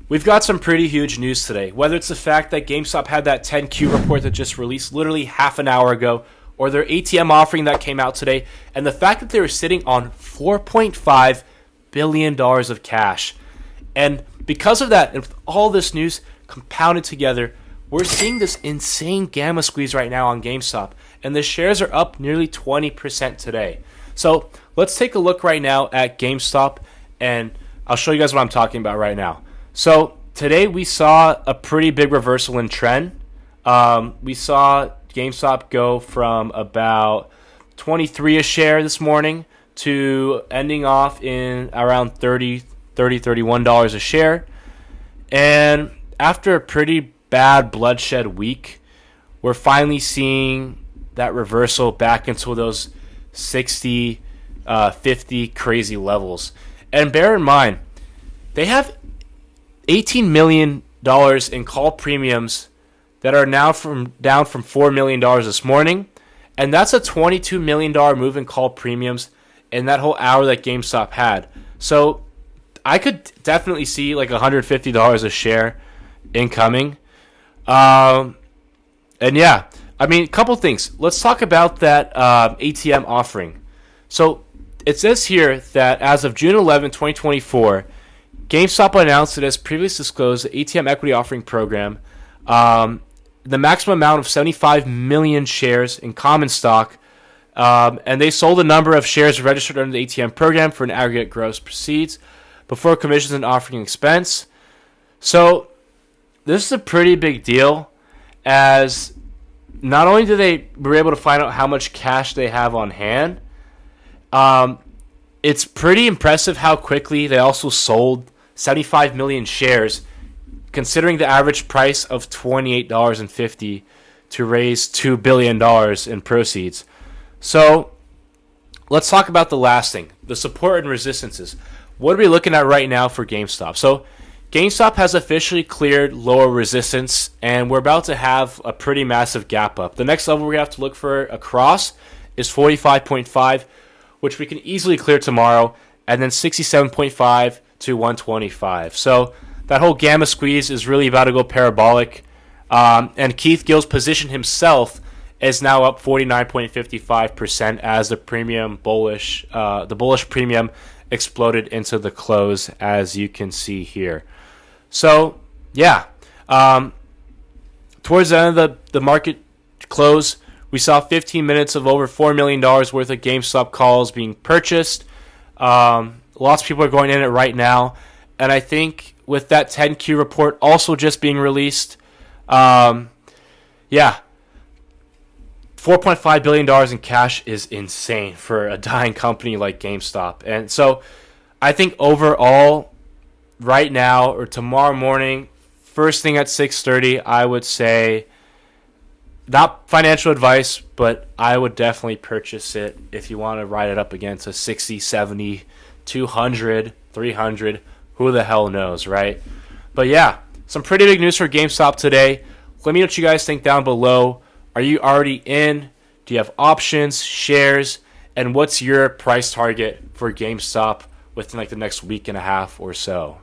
We've got some pretty huge news today, whether it's the fact that GameStop had that 10Q report that just released literally half an hour ago, or their ATM offering that came out today, and the fact that they were sitting on $4.5 billion of cash. And because of that, and with all this news compounded together, we're seeing this insane gamma squeeze right now on GameStop, and the shares are up nearly 20% today. So let's take a look right now at GameStop, and I'll show you guys what I'm talking about right now. So today we saw a pretty big reversal in trend. We saw GameStop go from about 23 a share this morning to ending off in around $31 a share. And after a pretty bad bloodshed week, we're finally seeing that reversal back into those 60, 50 crazy levels. And bear in mind, they have $18 million in call premiums that are now down from $4 million this morning. And that's a $22 million move in call premiums in that whole hour that GameStop had. So I could definitely see like $150 a share incoming. And yeah, I mean, a couple things. Let's talk about that ATM offering. So it says here that as of June 11, 2024, GameStop announced it as previously disclosed the ATM equity offering program. The maximum amount of 75 million shares in common stock. And they sold a number of shares registered under the ATM program for an aggregate gross proceeds before commissions and offering expense. So this is a pretty big deal, as not only do they were able to find out how much cash they have on hand, it's pretty impressive how quickly they also sold 75 million shares, considering the average price of $28.50 to raise $2 billion in proceeds. So let's talk about the last thing, the support and resistances. What are we looking at right now for GameStop? So GameStop has officially cleared lower resistance, and we're about to have a pretty massive gap up. The next level we're going to have to look for across is 45.5, which we can easily clear tomorrow, and then 67.5 to 125. So that whole gamma squeeze is really about to go parabolic. And Keith Gill's position himself is now up 49.55% as the bullish premium exploded into the close, as you can see here. So yeah, towards the end of the market close, we saw 15 minutes of over $4 million worth of GameStop calls being purchased. Lots of people are going in it right now. And I think with that 10Q report also just being released, $4.5 billion in cash is insane for a dying company like GameStop. And so I think overall, right now or tomorrow morning, first thing at 6:30, I would say, not financial advice, but I would definitely purchase it if you want to ride it up again to 60, 70, 200, 300. Who the hell knows, right? But yeah, some pretty big news for GameStop today. Let me know what you guys think down below. Are you already in? Do you have options, shares? And what's your price target for GameStop within like the next week and a half or so?